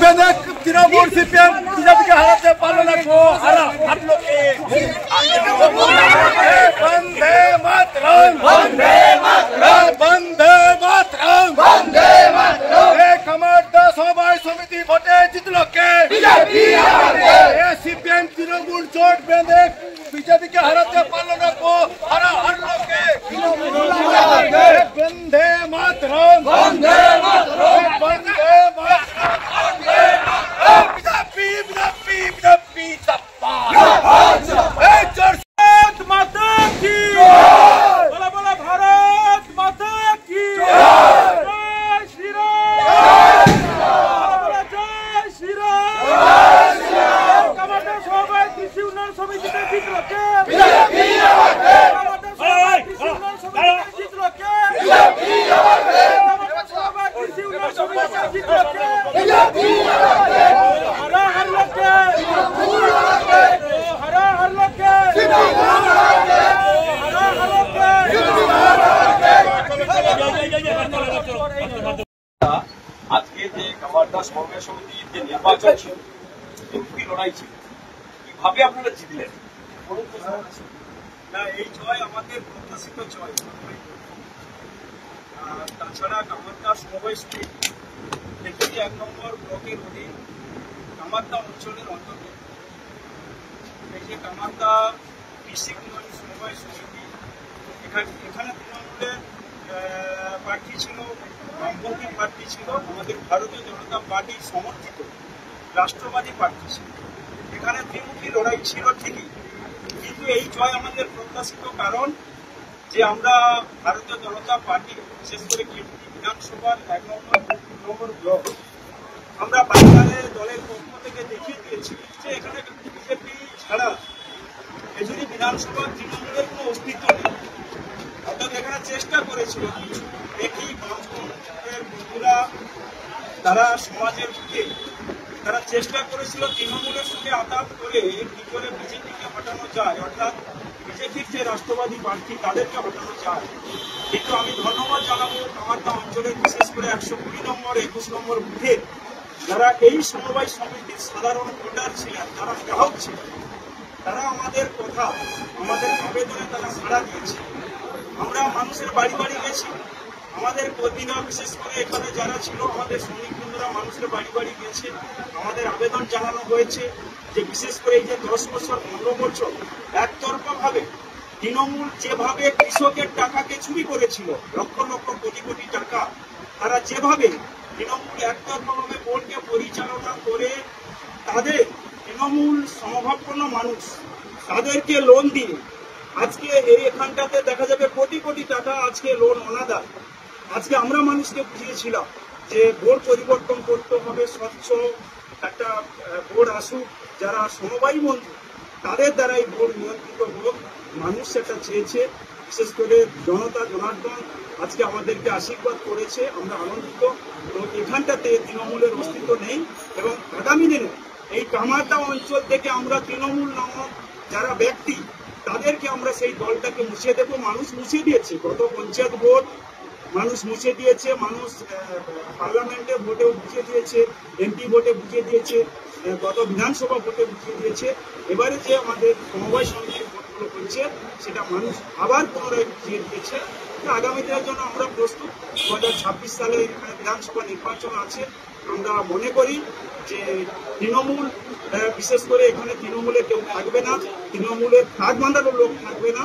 बेंदे Trinamool CPM BJP के हारते पालना को हरा आप लोग वंदे मातरम वंदे मातरम वंदे मातरम वंदे मातरम एक हमारा समवाय समिति भोटे जितलो के बीजेपी ये सीपीएम तृणमूल जोट बेंदे बीजेपी के हारते पालना को हरा हर लोग के वंदे मातरम वंदे मातरम वंदे आज के कमारदा समवाय समिति निर्वाचन लड़ाई किभाবে আপনারা জিতলেন না এই জয় আমাদের প্রত্যাশিত জয় তাছাড়া কামারদা সমবায় সমিতি থেকে 1 নম্বর ব্লকের অধীন কামারদা অঞ্চলের অন্তর্গত এই যে কামারদা কৃষি উন্নয়ন সমবায় সমিতি এখানে তৃণমূলের প্রার্থী ছিল বামপন্থী প্রার্থী ছিল আমাদের ভারতীয় জনতা পার্টির সমর্থিত রাষ্ট্রবাদী প্রার্থী ছিল এখানে ত্রিমুখী লড়াই ছিল ঠিকই কিন্তু এই জয় আমাদের প্রত্যাশিত কারণ যে আমরা ভারতীয় জনতা পার্টি বিশেষ করে কেন্দ্রীয় বিধানসভার 1 নম্বর ব্লক আমরা বাংলার দলের পক্ষ থেকে দেখিয়ে দিয়েছি যে এখানে বিজেপি ছাড়া এজন্য বিধানসভার তৃণমূলের কোনো অস্তিত্ব নেই অর্থাৎ এখানে চেষ্টা করেছিল দেখি বামপন্থীদের বন্ধুরা তারা সমাজের মুখে তারা চেষ্টা করেছিল তৃণমূলের সঙ্গে আতাত করে কি করে বিজেপিকে হটানো যায় অর্থাৎ বিজেপির যে রাষ্ট্রবাদী প্রার্থী তাদেরকে হটানো যায় কিন্তু আমি ধন্যবাদ জানাবো কামারদা অঞ্চলের বিশেষ করে 120 নম্বর 21 নম্বর বুথে যারা এই সমবায় সমিতির সাধারণ ভোটার ছিলেন তারা গ্রাহক ছিলেন তারা আমাদের কথা আমাদের আবেদনে তারা সাড়া দিয়েছে আমরা মানুষের বাড়ি বাড়ি গেছি আমাদের কর্মীরা বিশেষ করে এখানে যারা ছিল আমাদের শ্রমিক বন্ধুরা মানুষের বাড়ি বাড়ি গেছে আমাদের আবেদন জানানো হয়েছে যে বিশেষ করে এই যে 10 বছর 15 বছর একতরফা ভাবে তৃণমূল যেভাবে কৃষকের টাকাকে চুরি করেছিল লক্ষ লক্ষ কোটি কোটি টাকা তারা যেভাবে তৃণমূল একতরফা ভাবে বোর্ডকে পরিচালনা করে তাদের তৃণমূল সমভাবাপন্ন মানুষ তাদেরকে লোন দিয়ে আজকে এই এখানটাতে দেখা যাবে কোটি কোটি টাকা আজকে লোন অনাদায় আজকে আমরা মানুষকে বুঝিয়েছিলাম যে বোর্ড পরিবর্তন করতে হবে স্বচ্ছ একটা বোর্ড আসুক যারা সমবায়ী বন্ধু তাদের দ্বারাই বোর্ড নিয়ন্ত্রিত হোক মানুষ সেটা চেয়েছে বিশেষ করে জনতা জনার্দন আজকে আমাদেরকে আশীর্বাদ করেছে আমরা আনন্দিত তো এখানটাতে তৃণমূলের অস্তিত্ব নেই এবং আগামী দিনে এই কামারদা অঞ্চল থেকে আমরা তৃণমূল নামক যারা ব্যক্তি তাদেরকে আমরা সেই দলটাকে মুছিয়ে দেবো মানুষ মুছিয়ে দিয়েছে গত পঞ্চায়েত ভোট মানুষ মুছিয়ে দিয়েছে মানুষ পার্লামেন্টে ভোটেও বুঝিয়ে দিয়েছে এমপি ভোটে বুঝিয়ে দিয়েছে গত বিধানসভা ভোটে বুঝিয়ে দিয়েছে এবারে যে আমাদের সমবায় সমিতির ভোটগুলো হচ্ছে সেটা মানুষ আবার পুনরায় বুঝিয়ে দিয়েছে আগামী দিনের জন্য আমরা প্রস্তুত 2026 সালে এখানে বিধানসভা নির্বাচন আছে আমরা মনে করি যে তৃণমূল বিশেষ করে এখানে তৃণমূলে কেউ থাকবে না তৃণমূলের কাজ বাঁধানোর লোক থাকবে না